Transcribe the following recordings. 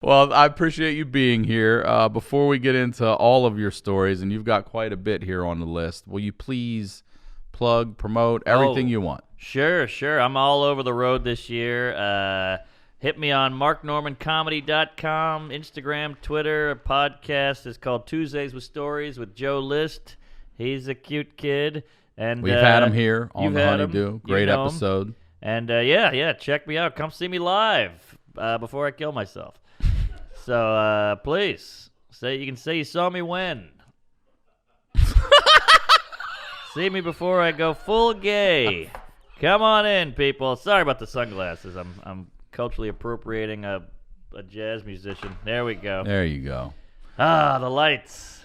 Well, I appreciate you being here. Before we get into all of your stories, and you've got quite a bit here on the list, will you please plug, promote everything you want? Sure. I'm all over the road this year. Hit me on marknormancomedy.com, Instagram, Twitter. A podcast is called Tuesdays with Stories with Joe List. He's a cute kid. And we've had him here on the Honeydew. Him. Great episode. And yeah, check me out. Come see me live before I kill myself. So please, you can say you saw me when. See me before I go full gay. Come on in, people. Sorry about the sunglasses. I'm culturally appropriating a jazz musician. There we go. There you go. The lights.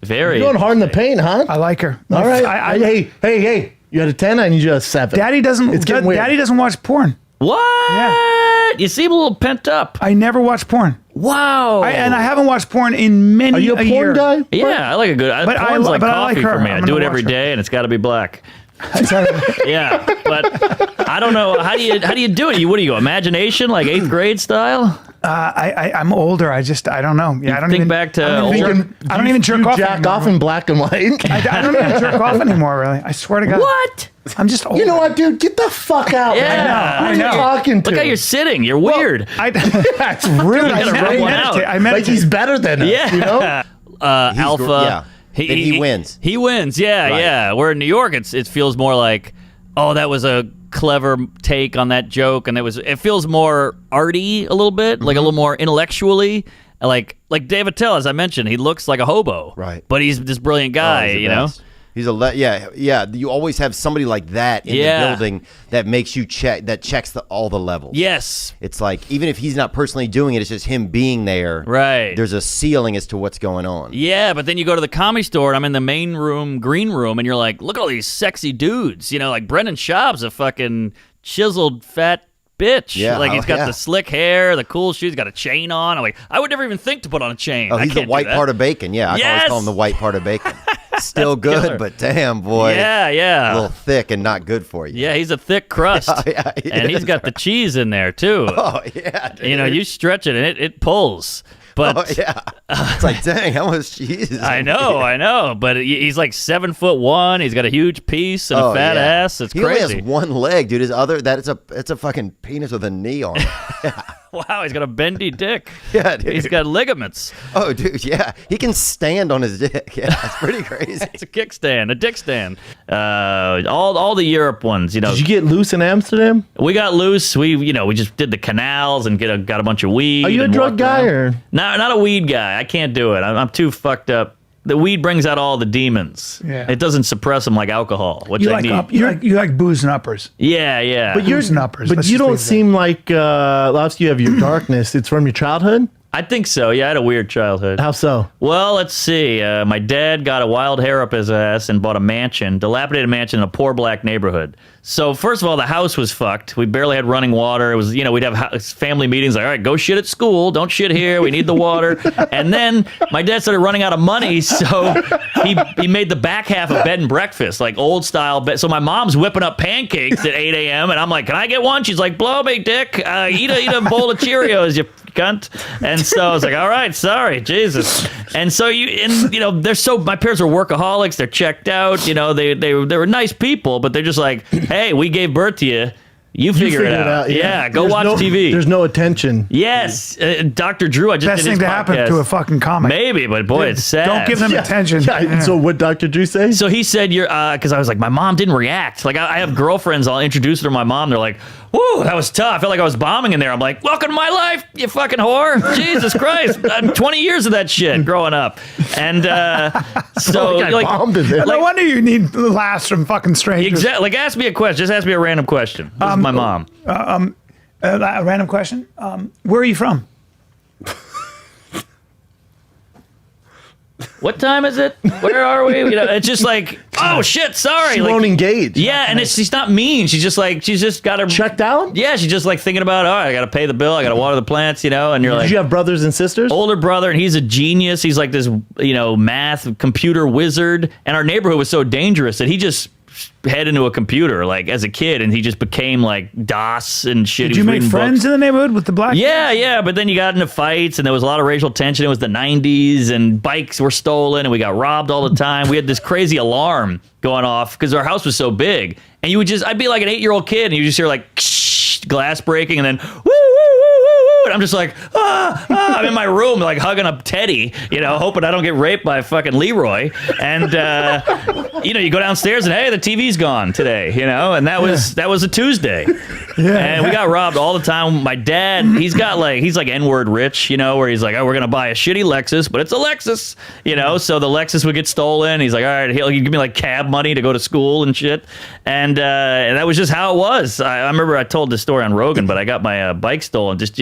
Very. You're going hard in the paint, huh? I like her. All right. Hey. You had a 10, I need you a 7. Daddy doesn't. Daddy doesn't watch porn. What? Yeah. You seem a little pent up. I never watch porn. Wow. And I haven't watched porn in many Are you a porn year. guy? Yeah, I like a good. Porn's I like like coffee her. for me. I I'm do it gonna every watch her. day, and it's got to be black. Sorry. Yeah, but I don't know. How do you do it? What do you go? Imagination, like 8th grade style? I'm older. I don't know. Yeah, I don't think even back to I don't older- even, I don't even jerk off. Jack anymore. off in black and white. I don't even jerk off anymore. Really, I swear to God. What? I'm just older. You know what, dude? Get the fuck out. Yeah, man. I Who are know. you talking to? Look how you're sitting. You're weird. That's really gotta rub one out. I like meditate. he's better than us, Yeah. you know? Alpha. Then he wins. He wins. Yeah, Right. yeah. Where in New York, it feels more like, oh, that was a clever take on that joke, and it feels more arty a little bit, like a little more intellectually. Like Dave Attell, as I mentioned, he looks like a hobo, Right. But he's this brilliant guy, He's the you know. best. He's yeah. You always have somebody like that in the building that makes you checks all the levels. Yes. It's like, even if he's not personally doing it, it's just him being there. Right. There's a ceiling as to what's going on. Yeah, but then you go to the Comedy Store, and I'm in the main room, green room, and you're like, look at all these sexy dudes. You know, like Brendan Schaub's a fucking chiseled, fat bitch. Yeah, like he's got yeah. the slick hair, the cool shoes, got a chain on. I'm like, I would never even think to put on a chain. Oh, I he's the can't do white that. part of bacon. Yeah, I always call him the white part of bacon. Still good, killer. but damn, boy. Yeah. A little thick and not good for you. Yeah, he's a thick crust. Yeah, he and he's is. got the cheese in there, too. Oh, yeah, dude. You know, you stretch it, and it pulls. But Oh, yeah. It's like, dang, how much cheese is I in know, here? I know. But he's like 7'1". He's got a huge piece and a fat yeah. ass. It's he crazy. only has one leg, dude. His other, it's a fucking penis with a knee on it. Wow, he's got a bendy dick. Yeah, dude. He's got ligaments. Oh, dude, yeah. He can stand on his dick. Yeah, it's pretty crazy. It's a kickstand, a dick stand. All the Europe ones, you know. Did you get loose in Amsterdam? We got loose. We just did the canals and got a bunch of weed. Are you a and drug walked guy around. or? Not a weed guy. I can't do it. I'm too fucked up. The weed brings out all the demons. Yeah. It doesn't suppress them like alcohol, which You I like need. you like booze and uppers. Yeah. But you're Booze and uppers. But Let's you just leave don't it seem like obviously you have your darkness. It's from your childhood. I think so. Yeah, I had a weird childhood. How so? Well, let's see. My dad got a wild hair up his ass and bought a mansion, dilapidated mansion in a poor black neighborhood. So first of all, the house was fucked. We barely had running water. It was, we'd have family meetings like, all right, go shit at school. Don't shit here. We need the water. And then my dad started running out of money, so he made the back half of bed and breakfast, like old style bed. So my mom's whipping up pancakes at 8 a.m. and I'm like, can I get one? She's like, blow me, dick. Eat a bowl of Cheerios, you cunt. And so I was like, all right, sorry, Jesus. And so my parents are workaholics. They're checked out. They were nice people, but they're just like, hey, we gave birth to you. You figure it out. Yeah, go watch TV. There's no attention. Yes, Dr. Drew. I just Best did his thing to happen podcast. to a fucking comic. Maybe, but boy, it's sad. Don't give them attention. Yeah. So what Dr. Drew say? So he said, because I was like, my mom didn't react. Like, I have girlfriends, I'll introduce her to my mom. They're like, whoa, that was tough. I felt like I was bombing in there. I'm like, welcome to my life, you fucking whore. Jesus Christ. 20 years of that shit growing up. And so, I bombed in there. No wonder you need laughs from fucking strangers. exactly. Like, ask me a question. Just ask me a random question. This is my mom. A random question. Where are you from? What time is it? Where are we? It's just like, oh shit, sorry. She like, won't engage. yeah, and she's not mean. She's just got her Checked out? Yeah, she's just like thinking about, all right, I got to pay the bill, I got to water the plants, and you're Did like, you have brothers and sisters? older brother, and he's a genius. He's like this, math computer wizard, and our neighborhood was so dangerous that he just head into a computer like as a kid, and he just became like DOS and shit. Did you make friends in the neighborhood with the black? Yeah, but then you got into fights, and there was a lot of racial tension. It was the 90s, and bikes were stolen, and we got robbed all the time. We had this crazy alarm going off because our house was so big, and I'd be like an 8-year-old kid, and you just hear like glass breaking, and then woo, woo, woo, woo, woo, and I'm just like, I'm in my room like hugging up Teddy, hoping I don't get raped by fucking Leroy, and you go downstairs and hey, the TV's gone today, and that was a Tuesday. And we got robbed all the time. My dad, he's like N-word rich, where he's like, oh, we're gonna buy a shitty Lexus, but it's a Lexus, so the Lexus would get stolen. He's like, all right, he'll give me like cab money to go to school and shit, and that was just how it was. I remember I told this story on Rogan, but I got my bike stolen. Just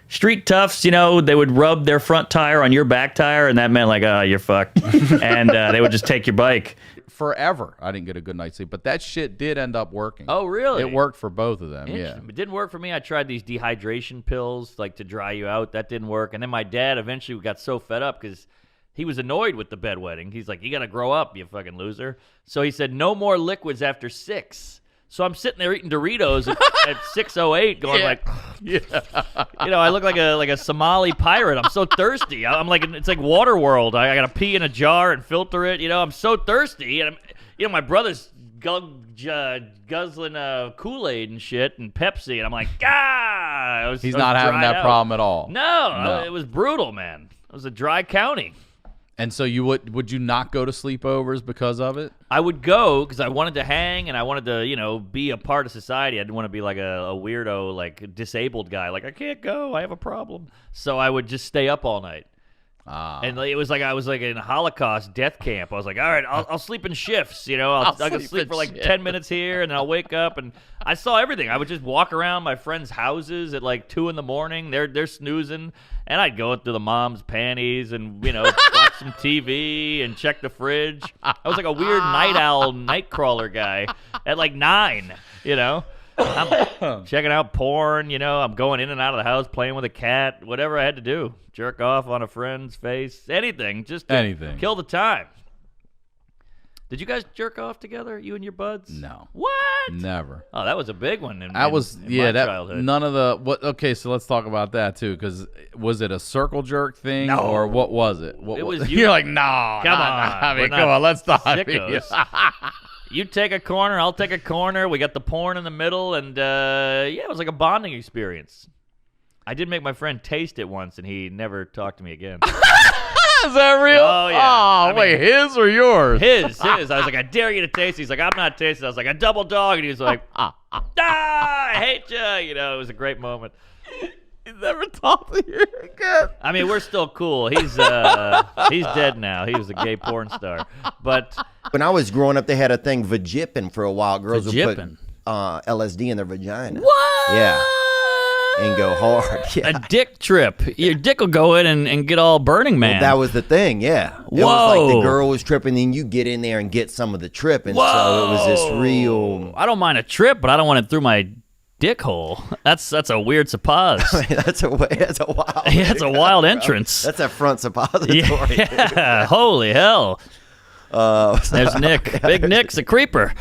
street toughs, they would rub their front tire on your back tire, and that meant like, oh, you're fucked, and they would just take your bike. Forever, I didn't get a good night's sleep, but that shit did end up working. Oh, really? It worked for both of them. Yeah, it didn't work for me. I tried these dehydration pills, like to dry you out. That didn't work. And then my dad eventually got so fed up because he was annoyed with the bedwetting. He's like, "You got to grow up, you fucking loser." So he said, "No more liquids after 6." So I'm sitting there eating Doritos at 6:08, going I look like a Somali pirate. I'm so thirsty. I'm like, it's like Waterworld. I gotta pee in a jar and filter it. I'm so thirsty, and my brother's guzzling Kool-Aid and shit and Pepsi, and I'm like, he's not having that problem at all. No, it was brutal, man. It was a dry county. And so would you not go to sleepovers because of it? I would go because I wanted to hang and I wanted to, be a part of society. I didn't want to be like a weirdo, like disabled guy. Like, I can't go. I have a problem. So I would just stay up all night. And it was like I was like in a Holocaust death camp. I was like, all right, I'll sleep in shifts. I can sleep for like 10 minutes here, and then I'll wake up, and I saw everything. I would just walk around my friends' houses at like 2 a.m. They're snoozing, and I'd go into the mom's panties and watch some TV and check the fridge. I was like a weird night owl, night crawler guy at like 9. I'm checking out porn, I'm going in and out of the house, playing with a cat, whatever I had to do. Jerk off on a friend's face, anything, just to kill the time. Did you guys jerk off together, you and your buds? No. What? Never. Oh, that was a big one in my childhood. None of the, okay, so let's talk about that too, because was it a circle jerk thing, no, or what was it? It was you're like, no, come on, come on, let's stop. You take a corner, I'll take a corner. We got the porn in the middle, and it was like a bonding experience. I did make my friend taste it once, and he never talked to me again. Is that real? Oh, yeah. Wait, his or yours? His. I was like, I dare you to taste it. He's like, I'm not tasting it. I was like, a double dog. And he was like, I hate you. It was a great moment. He's never talked to you again. I mean, we're still cool. He's dead now. He was a gay porn star. But when I was growing up, they had a thing, vajipping, for a while. Girls would put Vajipping? LSD in their vagina. what? Yeah. And go hard. Yeah. A dick trip. Your dick will go in and get all Burning Man. Well, that was the thing, yeah. It was like the girl was tripping, then you get in there and get some of the trip. And so it was this real... I don't mind a trip, but I don't want it through my dick hole. That's a weird suppose. I mean, that's a wild... Yeah, it's a wild entrance. That's a front suppository. Yeah, holy hell. There's Nick. Big Nick's a creeper.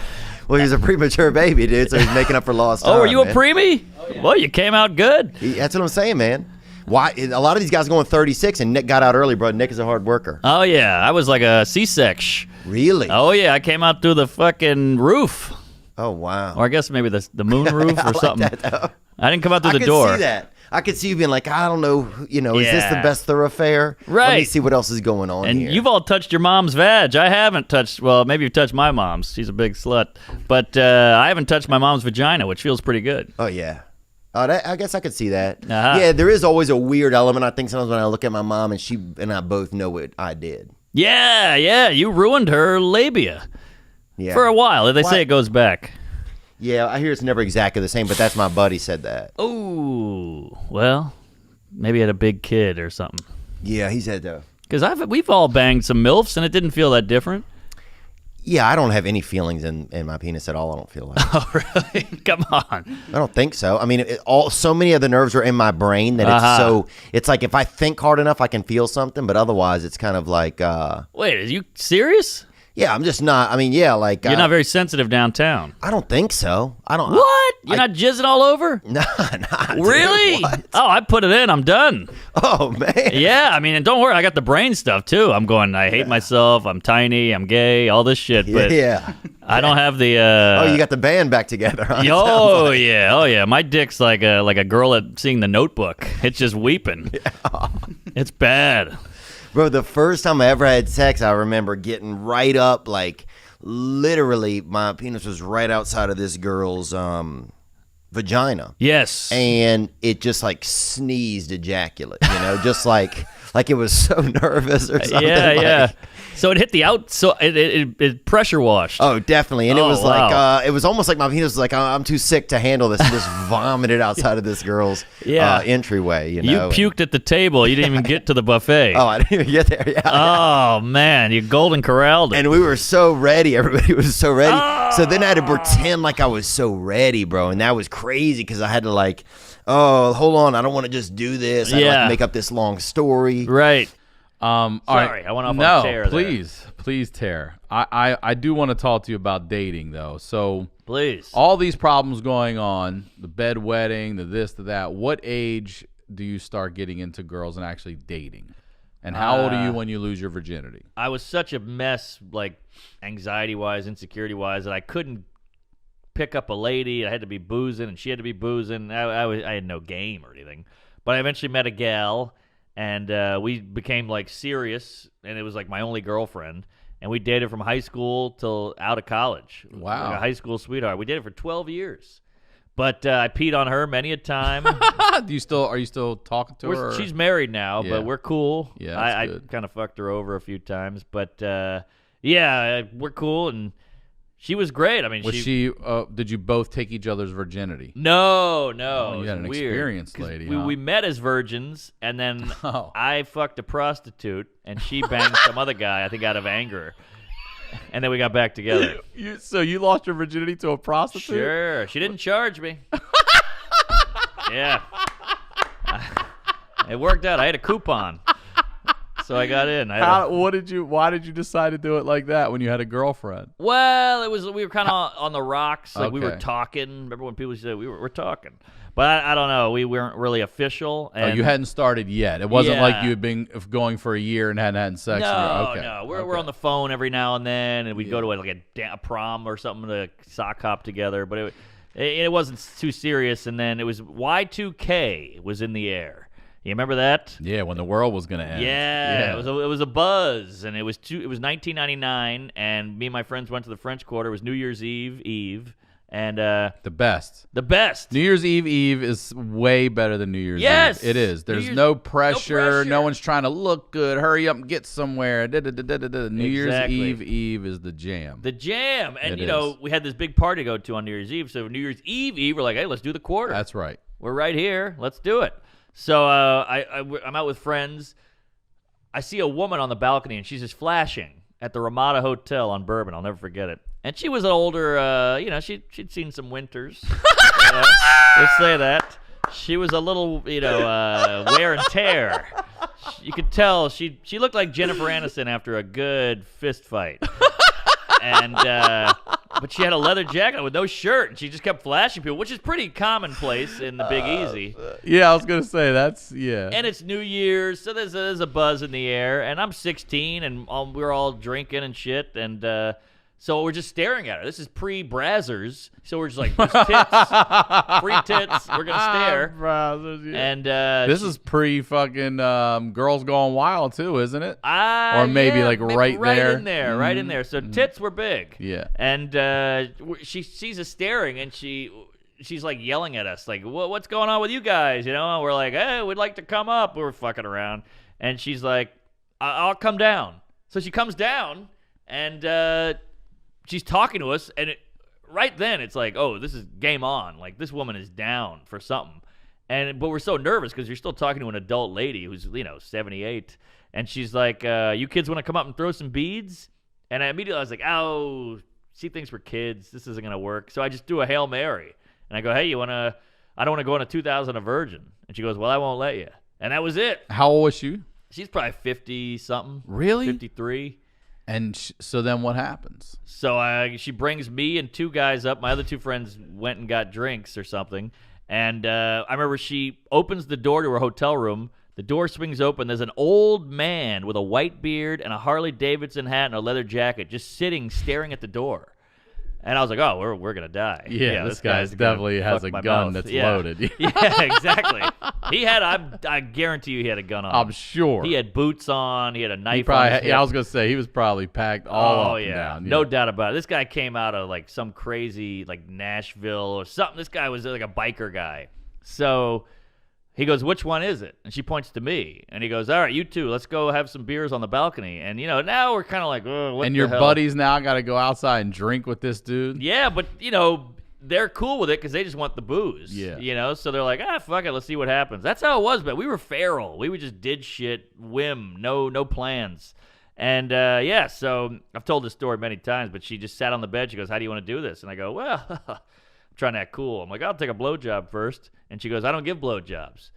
Well, he's a premature baby, dude, so he's making up for lost time. Oh, are you a man. preemie? Oh, yeah. Well, you came out good. That's what I'm saying, man. Why? A lot of these guys going 36, and Nick got out early, bro. Nick is a hard worker. Oh, yeah. I was like a C-section. Really? Oh, yeah. I came out through the fucking roof. Oh, wow. Or I guess maybe the moon roof or something. That, I didn't come out through the door. I could see that. I could see you being like, I don't know, is this the best thoroughfare? Right. Let me see what else is going on and here. You've all touched your mom's vag. I haven't touched, well, maybe you've touched my mom's. She's a big slut. But I haven't touched my mom's vagina, which feels pretty good. Oh, yeah. I guess I could see that. Uh-huh. Yeah, there is always a weird element. I think sometimes when I look at my mom and she and I both know what I did. Yeah. You ruined her labia. Yeah. For a while. They say it goes back. Yeah, I hear it's never exactly the same, but that's my buddy said that. Oh, well, maybe he had a big kid or something. Yeah, he said that. Because we've all banged some MILFs, and it didn't feel that different. Yeah, I don't have any feelings in my penis at all. I don't feel like. Oh, really? Come on. I don't think so. I mean, so many of the nerves are in my brain that it's like if I think hard enough, I can feel something, but otherwise, it's kind of like. Wait, are you serious? Yeah, I'm just not. I mean, yeah, like You're not very sensitive downtown. I don't think so. I don't. What? You're not jizzing all over? Nah, dude, Really? what? Oh, I put it in. I'm done. Oh man. Yeah, I mean, and don't worry, I got the brain stuff too. I'm going, I hate myself, I'm tiny, I'm gay, all this shit, but Yeah. I don't have the Oh, you got the band back together. Huh? oh yeah. My dick's like a girl at seeing The Notebook. It's just weeping. It's bad. Bro, the first time I ever had sex, I remember getting right up, like literally, my penis was right outside of this girl's vagina. Yes. And it just like sneezed ejaculate, just like it was so nervous or something. Yeah. So it hit the out. So it pressure washed. Oh, definitely. And it Oh, was wow. like, it was almost like my penis was like, I'm too sick to handle this, and just vomited outside of this girl's entryway. You puked at the table. You didn't even get to the buffet. Oh, I didn't even get there. Yeah. Oh man, you golden corralled it. And we were so ready. Everybody was so ready. So then I had to pretend like I was so ready, bro. And that was crazy because I had to like, oh, hold on. I don't want to just do this. I like make up this long story. Right. All Sorry, right. I went off on no, a tear there. please, Tear. I do want to talk to you about dating, though. So Please. all these problems going on, the bedwetting, the this, the that. What age do you start getting into girls and actually dating? And how old are you when you lose your virginity? I was such a mess, like anxiety-wise, insecurity-wise, that I couldn't pick up a lady. I had to be boozing, and she had to be boozing. I had no game or anything. But I eventually met a gal, and we became like serious, and it was like my only girlfriend. And we dated from high school till out of college. Wow. Like a high school sweetheart. We dated for 12 years. But I peed on her many a time. Are you still talking to her? She's married now, Yeah. but we're cool. Yeah, I that's good. kind of fucked her over a few times, but yeah, we're cool, and she was great. I mean, Was she? Did you both take each other's virginity? No, Oh, it you was had an weird. experienced 'Cause lady, We, huh? we met as virgins, and then Oh. I fucked a prostitute, and she banged some other guy, I think out of anger, and then we got back together. So you lost your virginity to a prostitute? Sure, she didn't charge me. Yeah, it worked out. I had a coupon, so I got in. Why did you decide to do it like that when you had a girlfriend? Well, we were kind of on the rocks. Like we were Okay. talking. Remember when people said we're talking? But I don't know. We weren't really official. And You hadn't started yet. It wasn't like Yeah. you had been going for a year and hadn't had sex. No. We're on the phone every now and then, and we'd go to like a prom or something to sock hop together. But it wasn't too serious. And then it was Y2K was in the air. You remember that? Yeah, when the world was gonna end. Yeah, it was a buzz, and it was 1999, and me and my friends went to the French Quarter. It was New Year's Eve, and The best. the best. New Year's Eve is way better than New Year's Yes! Eve. It is. New There's Year's- no pressure. no No one's trying to look good. Hurry up and get somewhere. New Year's Exactly. Eve is the jam. The jam, and It you is. we had this big party to go to on New Year's Eve. So New Year's Eve, we're like, hey, let's do the quarter. That's right. We're right here. Let's do it. So I'm out with friends. I see a woman on the balcony, and she's just flashing at the Ramada Hotel on Bourbon. I'll never forget it. And she was an older, she'd seen some winters. Let's say that. She was a little, wear and tear. You could tell she looked like Jennifer Aniston after a good fist fight. And but she had a leather jacket with no shirt, and she just kept flashing people, which is pretty commonplace in the Big Easy. Yeah, I was gonna say yeah. And it's New Year's, so there's a buzz in the air. And I'm 16, and we're all drinking and shit, and so we're just staring at her. This is pre-Brazzers, so we're just like, there's tits, free tits. We're gonna stare. Brazzers, yeah. And This is pre-fucking Girls Gone Wild too, isn't it? or maybe, like, right there. in there, right in there. So tits were big. Yeah. And she sees us staring, and she's like yelling at us, like, "What's going on with you guys?" And we're like, "Hey, we'd like to come up." We're fucking around, and she's like, "I'll come down." So she comes down, and she's talking to us, and right then it's like, "Oh, this is game on!" Like this woman is down for something. But we're so nervous because you're still talking to an adult lady who's 78, and she's like, "You kids want to come up and throw some beads?" And I immediately was like, "Oh, she thinks we're kids. This isn't gonna work." So I just do a Hail Mary, and I go, "Hey, I don't want to go on a 2000 a virgin." And she goes, "Well, I won't let you." And that was it. How old was she? She's probably 50 something. Really? 53. And so then what happens? So she brings me and 2 guys up. My other 2 friends went and got drinks or something. And I remember she opens the door to her hotel room. The door swings open. There's an old man with a white beard and a Harley Davidson hat and a leather jacket just sitting, staring at the door. And I was like, oh, we're going to die. Yeah, this guy's definitely has a gun that's loaded. Yeah, exactly. He had, I guarantee you he had a gun on him. I'm sure. He had boots on. He had a knife probably on his hip. I was going to say, he was probably packed all up and yeah. down. No doubt about it. This guy came out of like some crazy like Nashville or something. This guy was like a biker guy. So he goes, which one is it? And she points to me. And he goes, all right, you 2, let's go have some beers on the balcony. And, now we're kind of like, oh, what And the your hell? buddies now got to go outside and drink with this dude? Yeah, but, they're cool with it because they just want the booze. Yeah. So they're like, fuck it, let's see what happens. That's how it was, but we were feral. We just did shit, whim, no plans. And, so I've told this story many times, but she just sat on the bed. She goes, how do you want to do this? And I go, well, I'm trying to act cool. I'm like, I'll take a blowjob first. And she goes, I don't give blowjobs.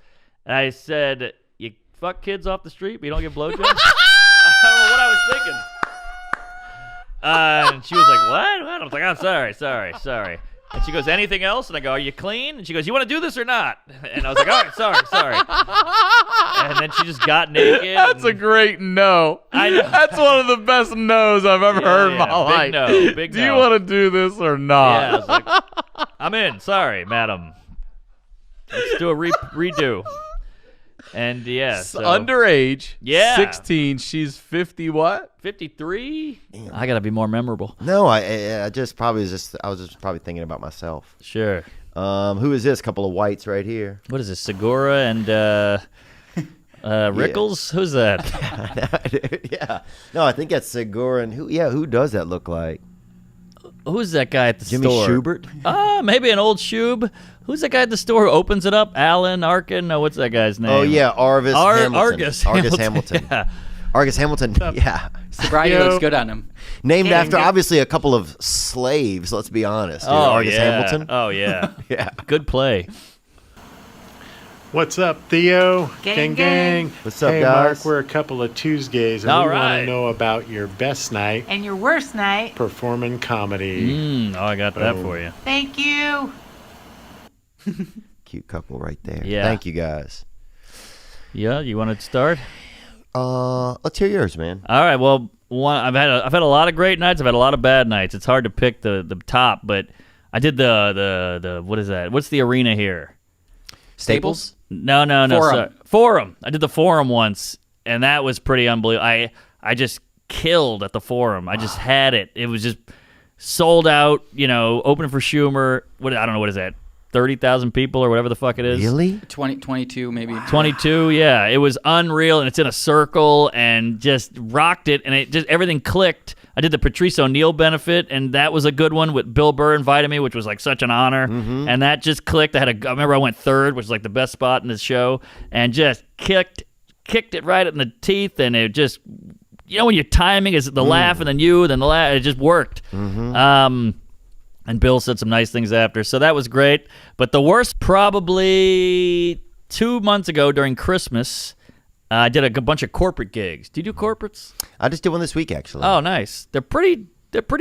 And I said, you fuck kids off the street, but you don't give blowjobs? I don't know what I was thinking. And she was like, what? I was like, I'm sorry. And she goes, anything else? And I go, are you clean? And she goes, you want to do this or not? And I was like, all right, sorry. And then she just got naked. That's a great no. I know. That's one of the best no's I've ever heard in my life. Big no. Do you want to do this or not? Yeah, I was like, I'm in. Sorry, madam. Let's do a redo. And so underage. Yeah. 16. She's 50 what? 53. I gotta be more memorable. No, I just probably I was just probably thinking about myself. Sure. Who is this? Couple of whites right here. What is this? Segura and Rickles? Who's that? Yeah. No, I think that's Segura and who does that look like? Who's that guy at the Jimmy store? Schubert? Maybe an old Shub. Who's that guy at the store who opens it up? Alan Arkin? No, what's that guy's name? Oh, yeah, Hamilton. Argus Hamilton. Yeah. Argus Hamilton, yeah. Sobriety looks good on him. Named after, obviously, a couple of slaves, let's be honest. Argus Hamilton. Oh, yeah. Yeah. Good play. What's up, Theo? Gang. What's up, hey, guys? Mark, we're a couple of Tuesdays, and All we want right. to know about your best night And your worst night. performing comedy. I got that for you. Thank you. Cute couple right there. Yeah. Thank you, guys. Yeah, you want to start? Let's hear yours, man. All right. Well, I've had a lot of great nights. I've had a lot of bad nights. It's hard to pick the top, but I did the what is that? What's the arena here? Staples? No. Forum. Sorry. Forum. I did the Forum once, and that was pretty unbelievable. I just killed at the Forum. I just had it. It was just sold out. Opening for Schumer. I don't know, what is that? 30,000 people or whatever the fuck it is. Really? 22 maybe. 22, yeah. It was unreal, and it's in a circle, and just rocked it, and it just everything clicked. I did the Patrice O'Neill benefit, and that was a good one with Bill Burr invited me, which was like such an honor, and that just clicked. I remember I went third, which was like the best spot in the show, and just kicked it right in the teeth, and it just, when your timing is the laugh, and then the laugh, it just worked. And Bill said some nice things after, so that was great. But the worst, probably 2 months ago during Christmas, I did a bunch of corporate gigs. Do you do corporates? I just did one this week, actually. Oh, nice. They're pretty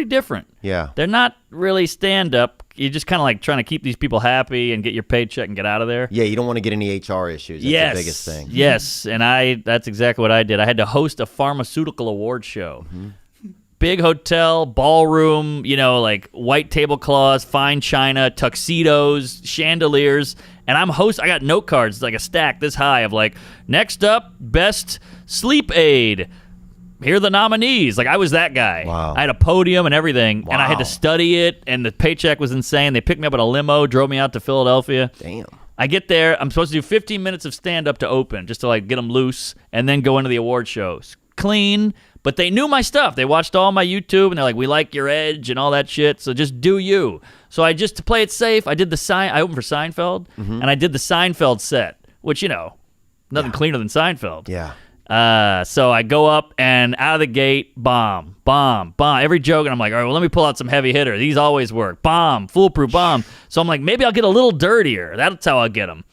different. Yeah. They're not really stand-up. You're just kind of like trying to keep these people happy and get your paycheck and get out of there. Yeah, you don't want to get any HR issues. That's the biggest thing. Yes, and that's exactly what I did. I had to host a pharmaceutical award show. Big hotel, ballroom, like white tablecloths, fine china, tuxedos, chandeliers, and I got note cards, like a stack this high of like, next up, best sleep aid. Here are the nominees. Like, I was that guy. Wow. I had a podium and everything, and I had to study it, and the paycheck was insane. They picked me up in a limo, drove me out to Philadelphia. Damn. I get there. I'm supposed to do 15 minutes of stand-up to open, just to like get them loose, and then go into the award shows. Clean, but they knew my stuff. They watched all my YouTube, and they're like, we like your edge and all that shit, so just do you. So to play it safe, I did I opened for Seinfeld, and I did the Seinfeld set, which, nothing cleaner than Seinfeld. Yeah. So I go up, and out of the gate, bomb, every joke, and I'm like, all right, well, let me pull out some heavy hitter. These always work. Bomb, foolproof bomb. So I'm like, maybe I'll get a little dirtier. That's how I'll get them.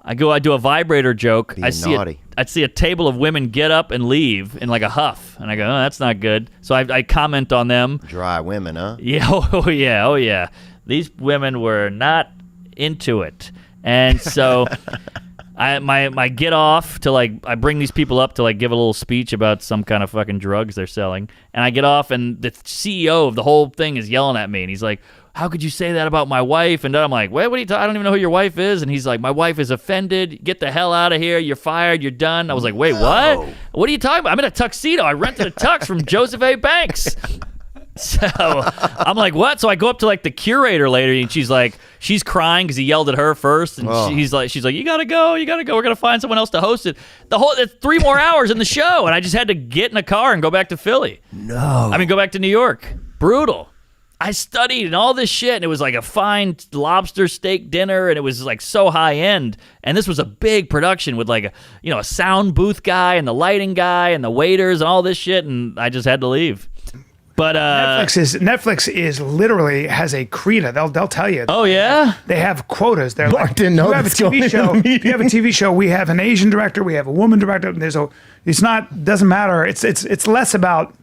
I do a vibrator joke. Being naughty. I'd see a table of women get up and leave in like a huff, and I go, oh, that's not good. So I comment on them. Dry women, huh? Yeah, oh yeah. These women were not into it, and so my get off to like I bring these people up to like give a little speech about some kind of fucking drugs they're selling, and I get off, and the CEO of the whole thing is yelling at me, and he's like, how could you say that about my wife? And then I'm like, what are you I don't even know who your wife is. And he's like, my wife is offended. Get the hell out of here. You're fired. You're done. I was like, wait, what? What are you talking about? I'm in a tuxedo. I rented a tux from Joseph A. Banks. So I'm like, what? So I go up to like the curator later, and she's crying because he yelled at her first, and she's like, you gotta go. We're gonna find someone else to host it. It's 3 more hours in the show, and I just had to get in a car and go back to Philly. Go back to New York. Brutal. I studied and all this shit, and it was like a fine lobster steak dinner, and it was like so high end. And this was a big production with like a sound booth guy and the lighting guy and the waiters and all this shit, and I just had to leave. But Netflix is literally has a credo. They'll tell you. Oh yeah, they have quotas. They're Mark like, didn't know you have a that's going TV in show. the meeting. You have a TV show. We have an Asian director. We have a woman director. Doesn't matter. It's less about.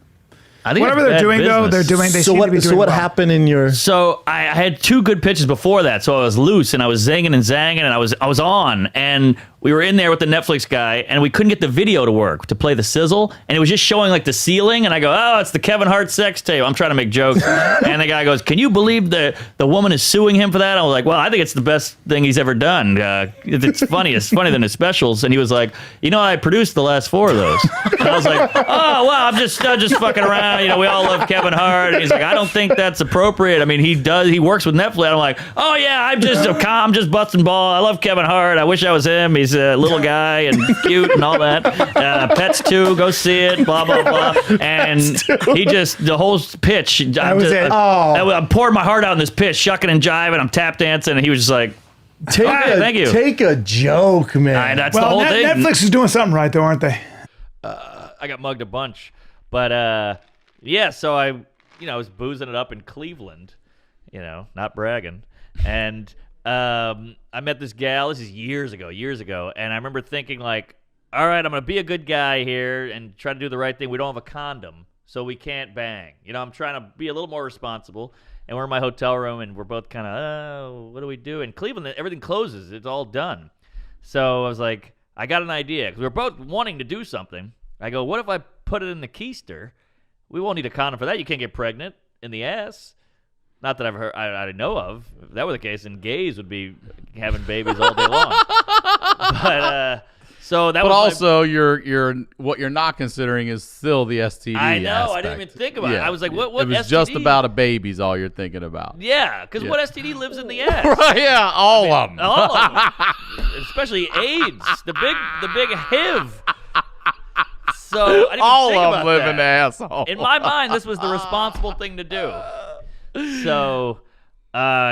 I think whatever they're doing business. though, they're doing. They seem to be doing So what well. happened in your? So I had 2 good pitches before that, so I was loose and I was zinging and zanging, and I was on, and we were in there with the Netflix guy, and we couldn't get the video to work to play the sizzle, and it was just showing like the ceiling, and I go, oh, it's the Kevin Hart sex tape. I'm trying to make jokes, and the guy goes, can you believe the woman is suing him for that? I was like, well, I think it's the best thing he's ever done. It's funny. It's funnier than his specials. And he was like, I produced the last 4 of those. And I was like, oh, well, I'm just fucking around. We all love Kevin Hart. And he's like, I don't think that's appropriate. I mean, he works with Netflix. I'm like, oh yeah, I'm just busting ball. I love Kevin Hart. I wish I was him. He's a little guy and cute and all that. Pets 2, go see it, blah, blah, blah. And he just, the whole pitch, I poured my heart out in this pitch, shucking and jiving. I'm tap dancing. And he was just like, thank you. Take a joke, man. That's the whole thing. Netflix is doing something right though, aren't they? I got mugged a bunch. But, yeah, so I was boozing it up in Cleveland, not bragging. And I met this gal, this is years ago, and I remember thinking like, all right, I'm going to be a good guy here and try to do the right thing. We don't have a condom, so we can't bang. I'm trying to be a little more responsible. And we're in my hotel room, and we're both kind of, what do we do? In Cleveland, everything closes. It's all done. So I was like, I got an idea, because we were both wanting to do something. I go, what if I put it in the keister? We won't need a condom for that. You can't get pregnant in the ass. Not that I've heard, I know of. If that were the case, then gays would be having babies all day long. But so that. But also, you're what you're not considering is still the STD. I know. Aspect. I didn't even think about it. I was like, what? It was STD? just about a baby's all you're thinking about. Yeah, because what STD lives in the ass? Right? Yeah, all of them. All of them. Especially AIDS, the big HIV. So I didn't all even think of about them live that. in the asshole. In my mind, this was the responsible thing to do. So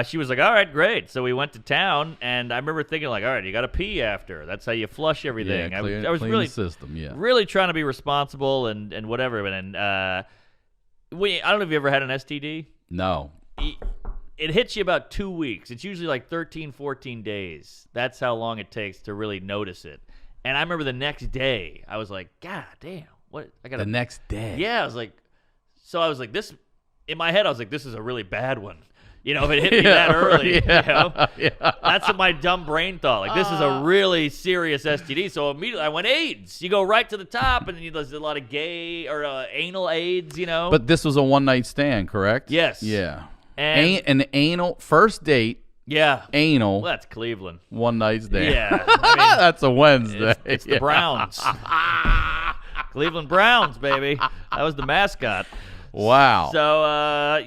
she was like, all right, great. So we went to town, and I remember thinking like, all right, you got to pee after. That's how you flush everything. Yeah, I was clean really the system. Yeah, really trying to be responsible and whatever. And I don't know if you ever had an STD. No. It hits you about 2 weeks. It's usually like 13, 14 days. That's how long it takes to really notice it. And I remember the next day, I was like, God damn, what? I got the next day. Yeah, I was like, this. In my head, I was like, this is a really bad one. If it hit me that early, that's what my dumb brain thought. Like, this is a really serious STD. So immediately I went AIDS. You go right to the top, and then there's a lot of gay or anal AIDS, But this was a one-night stand, correct? Yes. Yeah. And an anal first date. Yeah. Anal. Well, that's Cleveland. One night stand. Yeah. I mean, that's a Wednesday. It's the Browns. Cleveland Browns, baby. That was the mascot. Wow. So, I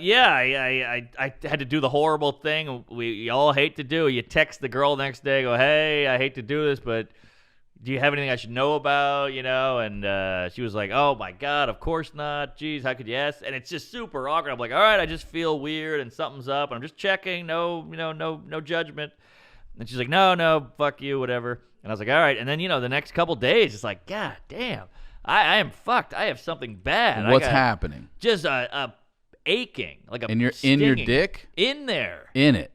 had to do the horrible thing we all hate to do. You text the girl the next day, go, hey, I hate to do this, but do you have anything I should know about, And she was like, oh, my God, of course not. Jeez, how could you ask? And it's just super awkward. I'm like, all right, I just feel weird and something's up. And I'm just checking. No judgment. And she's like, no, fuck you, whatever. And I was like, all right. And then, the next couple days, it's like, God damn. I am fucked. I have something bad. What's happening? Just a aching, like a in your stinging. dick? In there. In it.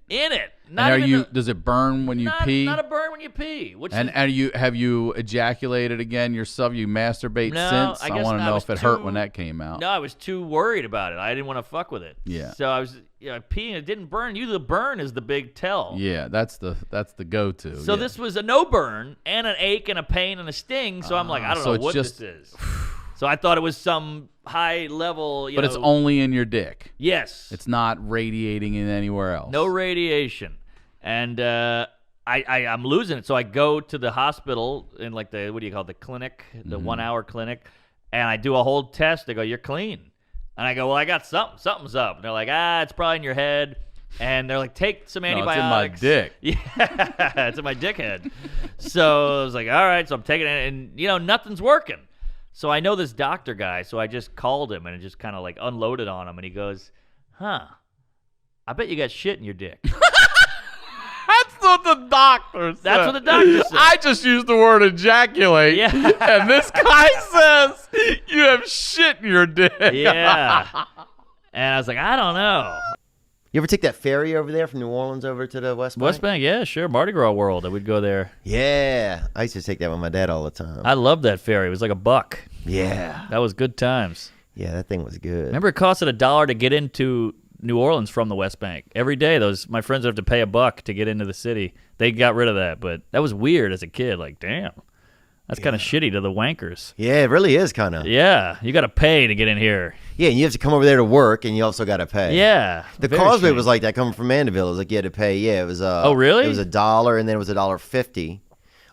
Not And even does it burn when you pee? Not a burn when you pee. And have you ejaculated again yourself? You masturbate No, since? I I guess want to I know was if it hurt too- when that came out. No, I was too worried about it. I didn't want to fuck with it. Yeah. So I was peeing. It didn't burn. Usually the burn is the big tell. Yeah, that's the go-to. So yeah. this was a no burn and an ache and a pain and a sting. So I'm like, I don't so know it's what just- this is. So I thought it was some high level. But it's only in your dick. Yes. It's not radiating in anywhere else. No radiation. And I'm losing it. So I go to the hospital in like the, what do you call it, the clinic, the 1 hour clinic, and I do a whole test. They go, you're clean. And I go, well, I got something. Something's up. And they're like, it's probably in your head. And they're like, take some antibiotics. It's in my dick. Yeah, it's in my dick head. So I was like, all right. So I'm taking it, and nothing's working. So I know this doctor guy, so I just called him and just kind of like unloaded on him, and he goes, I bet you got shit in your dick. That's what the doctor said. That's what the doctor said. I just used the word ejaculate. Yeah. And this guy says you have shit in your dick. Yeah. And I was like, I don't know. You ever take that ferry over there from New Orleans over to the West Bank? West Bank, yeah, sure. Mardi Gras World. I would go there. Yeah. I used to take that with my dad all the time. I loved that ferry. It was like $1. Yeah. That was good times. Yeah, that thing was good. Remember, it costed $1 to get into New Orleans from the West Bank. Every day, my friends would have to pay $1 to get into the city. They got rid of that, but that was weird as a kid. Like, damn, that's kind of shitty to the wankers. Yeah, it really is kind of. Yeah, you got to pay to get in here. Yeah, and you have to come over there to work, and you also got to pay. Yeah, The very Causeway shitty. was like that coming from Mandeville. It was like you had to pay. Yeah, it was. Oh, really? It was $1, and then it was $1.50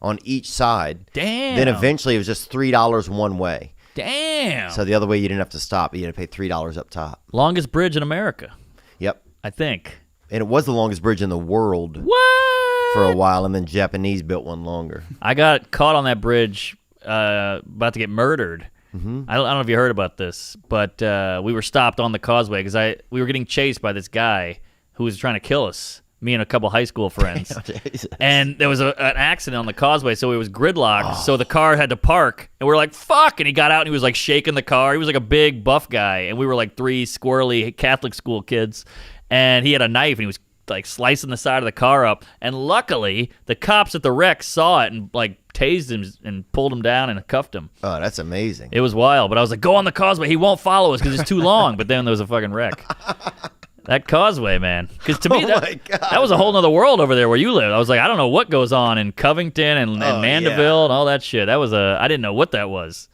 on each side. Damn. Then eventually it was just $3 one way. Damn. So the other way you didn't have to stop. You had to pay $3 up top. Longest bridge in America, Yep. I think. And it was the longest bridge in the world What? for a while, and then Japanese built one longer. I got caught on that bridge about to get murdered. Mm-hmm. I don't know if you heard about this, but we were stopped on the causeway because we were getting chased by this guy who was trying to kill us, me and a couple high school friends. Jesus. And there was an accident on the causeway, so it was gridlocked, so the car had to park. And we were like, fuck! And he got out and he was like shaking the car. He was like a big buff guy, and we were like 3 squirrely Catholic school kids. And he had a knife, and he was like slicing the side of the car up. And luckily, the cops at the wreck saw it and like tased him and pulled him down and cuffed him. Oh, that's amazing. It was wild, but I was like, go on the causeway. He won't follow us because it's too long. But then there was a fucking wreck. That causeway, man. Because to me, my God. that was a whole nother world over there where you live. I was like, I don't know what goes on in Covington and Mandeville and all that shit. I didn't know what that was.